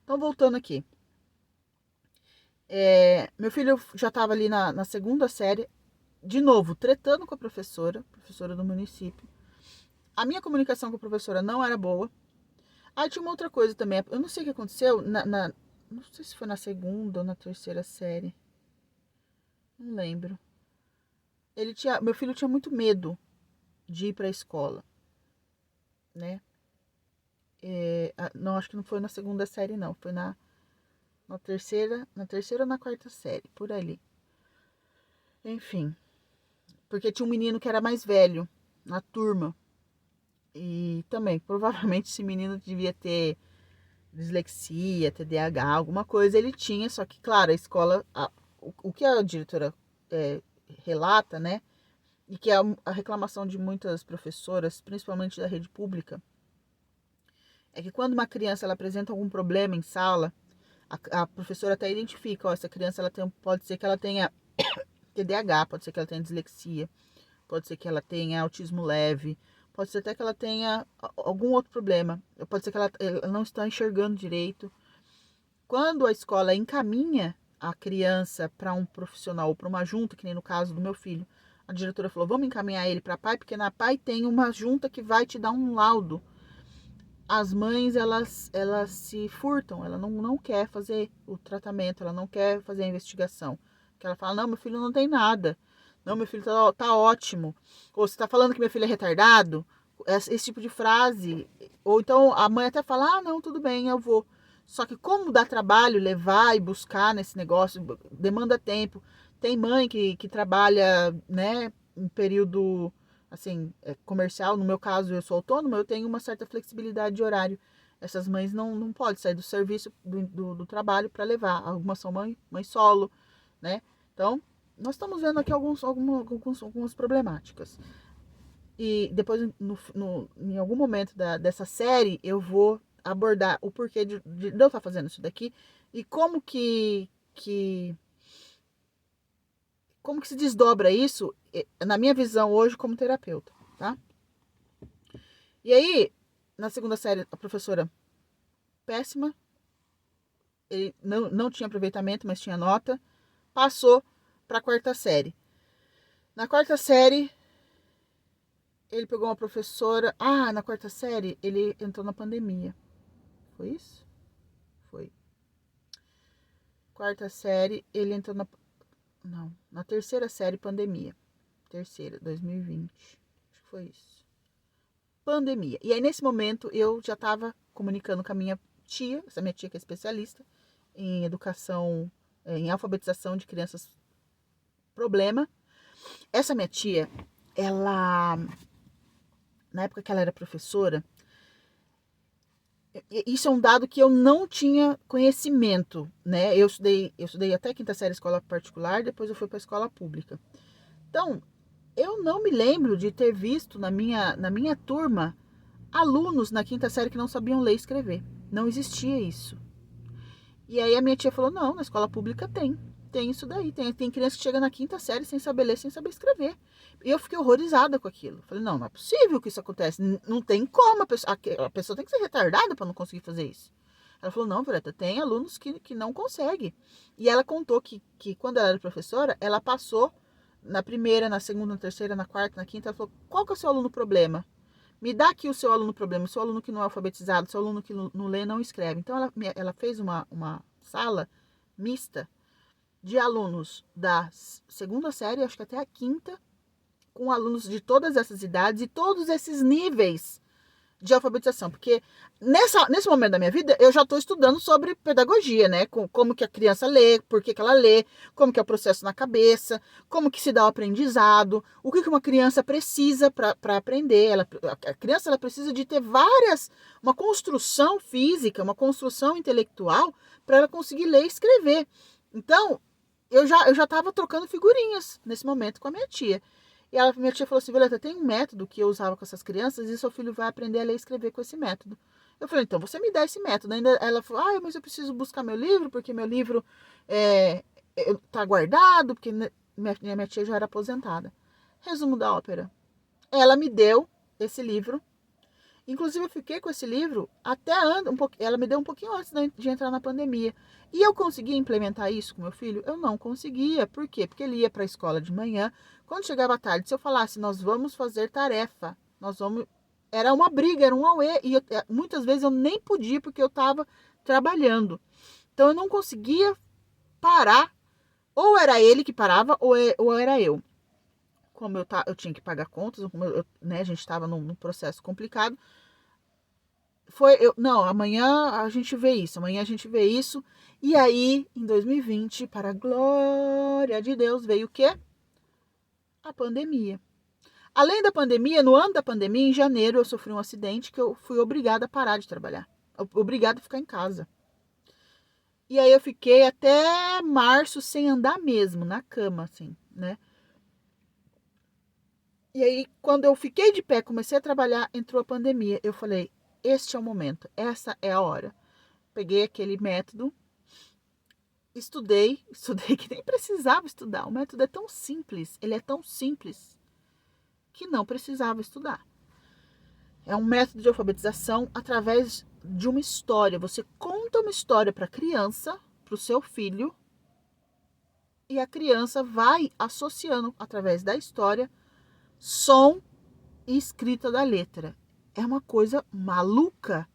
Então, voltando aqui. Meu filho já estava ali na segunda série, de novo, tretando com a professora do município. A minha comunicação com a professora não era boa. Aí tinha uma outra coisa também. Eu não sei o que aconteceu. Não sei se foi na segunda ou na terceira série. Não lembro. Meu filho tinha muito medo de ir para a escola, né? Não, acho que não foi na segunda série, não. Foi na terceira ou na quarta série, por ali. Enfim, porque tinha um menino que era mais velho na turma. E também, provavelmente, esse menino devia ter dislexia, TDAH, alguma coisa ele tinha, só que, claro, a escola, o que a diretora é, relata, né, e que é a reclamação de muitas professoras, principalmente da rede pública, é que quando uma criança ela apresenta algum problema em sala, a professora até identifica, ó, essa criança pode ser que ela tenha TDAH, pode ser que ela tenha dislexia, pode ser que ela tenha autismo leve, pode ser até que ela tenha algum outro problema, pode ser que ela não está enxergando direito. Quando a escola encaminha a criança para um profissional ou para uma junta, que nem no caso do meu filho, a diretora falou: vamos encaminhar ele para a PAI, porque na PAI tem uma junta que vai te dar um laudo. As mães, elas se furtam, ela não quer fazer o tratamento, ela não quer fazer a investigação. Porque ela fala: não, meu filho não tem nada. Não, meu filho tá ótimo. Ou você está falando que meu filho é retardado? Esse tipo de frase. Ou então a mãe até fala: ah, não, tudo bem, eu vou. Só que como dá trabalho levar e buscar nesse negócio, demanda tempo. Tem mãe que trabalha, né, em período assim, comercial. No meu caso, eu sou autônoma, eu tenho uma certa flexibilidade de horário. Essas mães não podem sair do serviço, do trabalho para levar. Algumas são mãe solo, né? Então, nós estamos vendo aqui algumas problemáticas. E depois, em algum momento dessa série, eu vou abordar o porquê de eu estar fazendo isso daqui e como que se desdobra isso na minha visão hoje como terapeuta, tá? E aí, na segunda série, a professora péssima, ele não tinha aproveitamento, mas tinha nota, passou para a quarta série. Na quarta série, ele pegou uma professora. Ah, na quarta série, ele entrou na pandemia. Foi isso? Foi. Quarta série, ele entrou na. Não, na terceira série, pandemia. Terceira, 2020. Acho que foi isso. Pandemia. E aí, nesse momento, eu já estava comunicando com a minha tia, essa minha tia que é especialista em educação, em alfabetização de crianças problema. Essa minha tia, ela, na época que ela era professora, isso é um dado que eu não tinha conhecimento, né? Eu estudei até quinta série escola particular, depois eu fui para a escola pública. Então, eu não me lembro de ter visto na minha turma alunos na quinta série que não sabiam ler e escrever. Não existia isso. E aí a minha tia falou: não, na escola pública tem. Tem isso daí. Tem criança que chega na quinta série sem saber ler, sem saber escrever. E eu fiquei horrorizada com aquilo. Falei: não é possível que isso acontece. Não tem como. A pessoa tem que ser retardada para não conseguir fazer isso. Ela falou: não, Violeta, tem alunos que não conseguem. E ela contou que quando ela era professora, ela passou na primeira, na segunda, na terceira, na quarta, na quinta. Ela falou: qual que é o seu aluno problema? Me dá aqui o seu aluno problema, o seu aluno que não é alfabetizado, o seu aluno que não lê, não escreve. Então, ela fez uma sala mista de alunos da segunda série, acho que até a quinta, com alunos de todas essas idades e todos esses níveis de alfabetização, porque nesse momento da minha vida eu já estou estudando sobre pedagogia, né? Como que a criança lê, por que ela lê, como que é o processo na cabeça, como que se dá o aprendizado, o que uma criança precisa para aprender. A criança ela precisa de ter uma construção física, uma construção intelectual para ela conseguir ler e escrever. Então, eu já estava trocando figurinhas nesse momento com a minha tia. E minha tia falou assim: Violeta, tem um método que eu usava com essas crianças e seu filho vai aprender a ler e escrever com esse método. Eu falei: então você me dá esse método. Ela falou: mas eu preciso buscar meu livro, porque meu livro tá guardado, porque minha tia já era aposentada. Resumo da ópera. Ela me deu esse livro Inclusive, eu fiquei com esse livro até ela me deu um pouquinho antes de entrar na pandemia. E eu conseguia implementar isso com meu filho? Eu não conseguia. Por quê? Porque ele ia para a escola de manhã. Quando chegava à tarde, se eu falasse, nós vamos fazer tarefa, nós vamos. Era uma briga, era um auê. E muitas vezes eu nem podia porque eu estava trabalhando. Então eu não conseguia parar. Ou era ele que parava, ou era eu. Como eu tinha que pagar contas, como né, a gente estava num processo complicado. Não, amanhã a gente vê isso, amanhã a gente vê isso. E aí, em 2020, para a glória de Deus, veio o quê? A pandemia. Além da pandemia, no ano da pandemia, em janeiro, eu sofri um acidente que eu fui obrigada a parar de trabalhar. Obrigada a ficar em casa. E aí eu fiquei até março sem andar mesmo, na cama, assim, né? E aí, quando eu fiquei de pé, comecei a trabalhar, entrou a pandemia. Eu falei, este é o momento, essa é a hora. Peguei aquele método, estudei que nem precisava estudar. O método é tão simples, ele é tão simples, que não precisava estudar. É um método de alfabetização através de uma história. Você conta uma história para a criança, para o seu filho, e a criança vai associando, através da história, som e escrita da letra. É uma coisa maluca.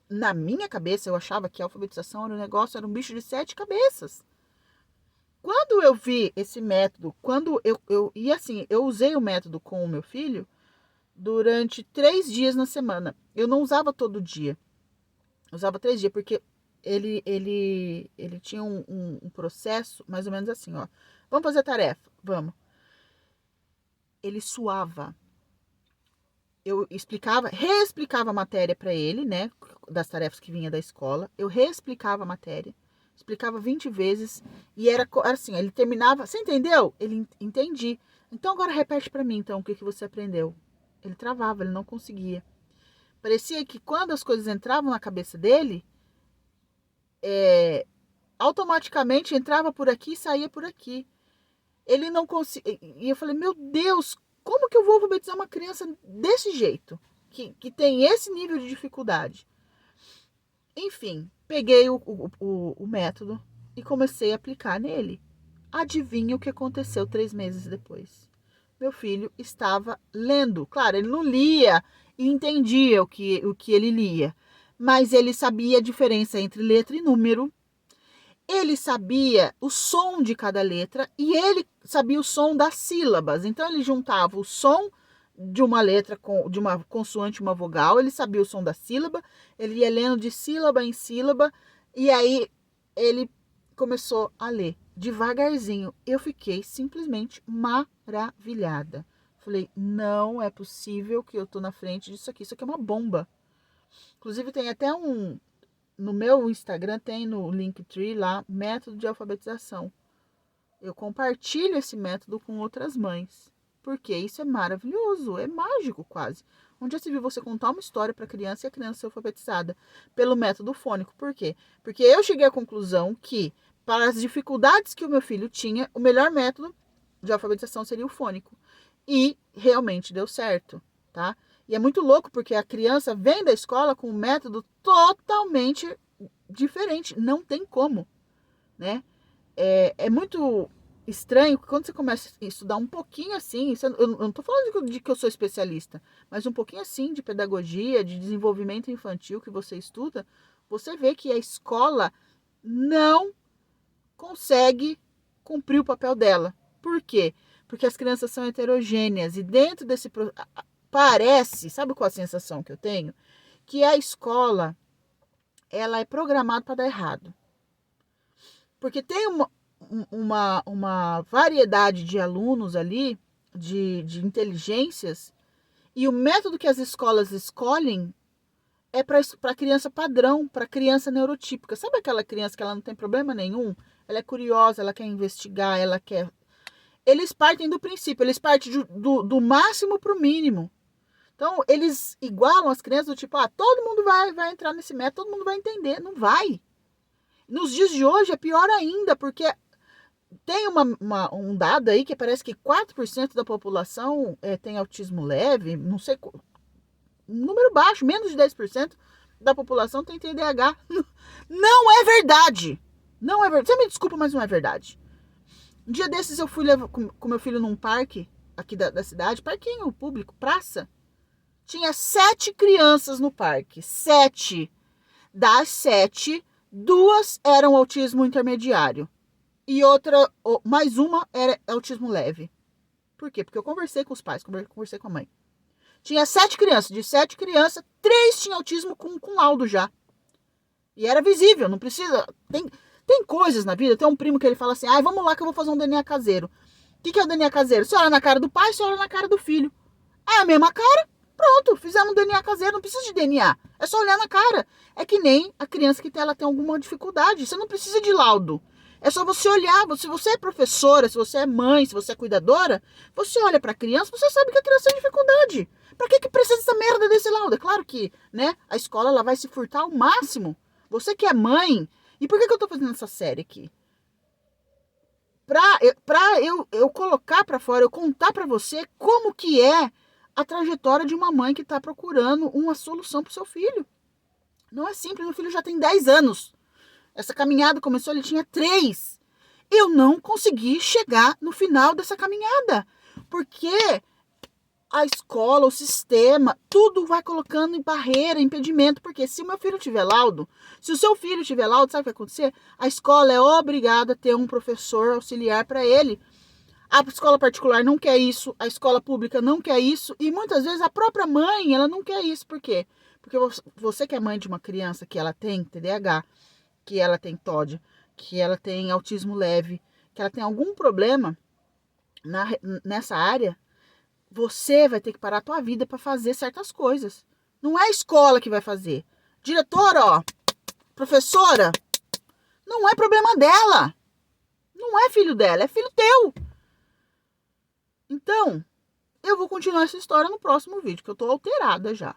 Na minha cabeça, eu achava que a alfabetização era um negócio, era um bicho de 7 cabeças. Quando eu vi esse método, e assim, eu usei o método com o meu filho durante 3 dias na semana. Eu não usava todo dia. Eu usava 3 dias, porque ele tinha um processo mais ou menos assim, ó. Vamos fazer tarefa? Vamos. Ele suava. Eu reexplicava a matéria para ele, né? Das tarefas que vinha da escola. Eu reexplicava a matéria. Explicava 20 vezes. E era assim, ele terminava. Você entendeu? Ele entendi. Então agora repete para mim, então, o que você aprendeu. Ele travava, ele não conseguia. Parecia que quando as coisas entravam na cabeça dele, automaticamente entrava por aqui e saía por aqui. Ele não conseguia. E eu falei, meu Deus, como que eu vou alfabetizar uma criança desse jeito? Que tem esse nível de dificuldade? Enfim, peguei o método e comecei a aplicar nele. Adivinha o que aconteceu 3 meses depois? Meu filho estava lendo. Claro, ele não lia e entendia o que ele lia, mas ele sabia a diferença entre letra e número. Ele sabia o som de cada letra e ele sabia o som das sílabas. Então ele juntava o som de uma letra de uma consoante, uma vogal, ele sabia o som da sílaba, ele ia lendo de sílaba em sílaba e aí ele começou a ler devagarzinho. Eu fiquei simplesmente maravilhada. Falei, não é possível que eu tô na frente disso aqui, isso aqui é uma bomba. Inclusive tem até no meu Instagram tem no Linktree lá, método de alfabetização. Eu compartilho esse método com outras mães. Porque isso é maravilhoso, é mágico quase. Onde já se viu você contar uma história para a criança e a criança ser alfabetizada pelo método fônico. Por quê? Porque eu cheguei à conclusão que, para as dificuldades que o meu filho tinha, o melhor método de alfabetização seria o fônico. E realmente deu certo, tá? E é muito louco porque a criança vem da escola com um método totalmente diferente. Não tem como, né? É muito estranho que quando você começa a estudar um pouquinho assim, eu não tô falando de que eu sou especialista, mas um pouquinho assim de pedagogia, de desenvolvimento infantil que você estuda, você vê que a escola não consegue cumprir o papel dela. Por quê? Porque as crianças são heterogêneas e dentro desse parece, sabe qual a sensação que eu tenho? Que a escola ela é programada para dar errado. Porque tem uma variedade de alunos ali, de inteligências, e o método que as escolas escolhem é para criança padrão, para criança neurotípica. Sabe aquela criança que ela não tem problema nenhum? Ela é curiosa, ela quer investigar, ela quer. Eles partem do princípio, eles partem do máximo para o mínimo. Então, eles igualam as crianças do tipo, todo mundo vai entrar nesse método, todo mundo vai entender. Não vai. Nos dias de hoje é pior ainda, porque tem um dado aí que parece que 4% da população tem autismo leve, não sei um número baixo, menos de 10% da população tem TDAH. Não é verdade. Não é verdade. Você me desculpa, mas não é verdade. Um dia desses eu fui levar com meu filho num parque aqui da cidade, parquinho público, praça. Tinha 7 crianças no parque. 7. Das 7, 2 eram autismo intermediário. E outra, mais uma era autismo leve. Por quê? Porque eu conversei com os pais, conversei com a mãe. Tinha 7 crianças. De 7 crianças, 3 tinham autismo com laudo já. E era visível, não precisa... Tem coisas na vida, tem um primo que ele fala assim, vamos lá que eu vou fazer um DNA caseiro. O que é o DNA caseiro? Você olha na cara do pai, você olha na cara do filho. É a mesma cara, pronto, fizemos um DNA caseiro, não precisa de DNA. É só olhar na cara. É que nem a criança que ela tem alguma dificuldade, você não precisa de laudo. É só você olhar, se você é professora, se você é mãe, se você é cuidadora, você olha pra criança, você sabe que a criança tem dificuldade. Pra que precisa dessa merda desse laudo? É claro que, né, a escola ela vai se furtar ao máximo. Você que é mãe, e por que eu tô fazendo essa série aqui? Pra eu colocar pra fora, eu contar pra você como que é a trajetória de uma mãe que tá procurando uma solução pro seu filho. Não é simples, meu filho já tem 10 anos. Essa caminhada começou, ele tinha 3. Eu não consegui chegar no final dessa caminhada. Porque a escola, o sistema, tudo vai colocando em barreira, impedimento. Porque se o meu filho tiver laudo, se o seu filho tiver laudo, sabe o que vai acontecer? A escola é obrigada a ter um professor auxiliar para ele. A escola particular não quer isso, a escola pública não quer isso. E muitas vezes a própria mãe, ela não quer isso. Por quê? Porque você que é mãe de uma criança que ela tem TDAH, que ela tem TOD, que ela tem autismo leve, que ela tem algum problema nessa área, você vai ter que parar a tua vida para fazer certas coisas. Não é a escola que vai fazer. Diretora, ó, professora, não é problema dela. Não é filho dela, é filho teu. Então, eu vou continuar essa história no próximo vídeo, que eu tô alterada já.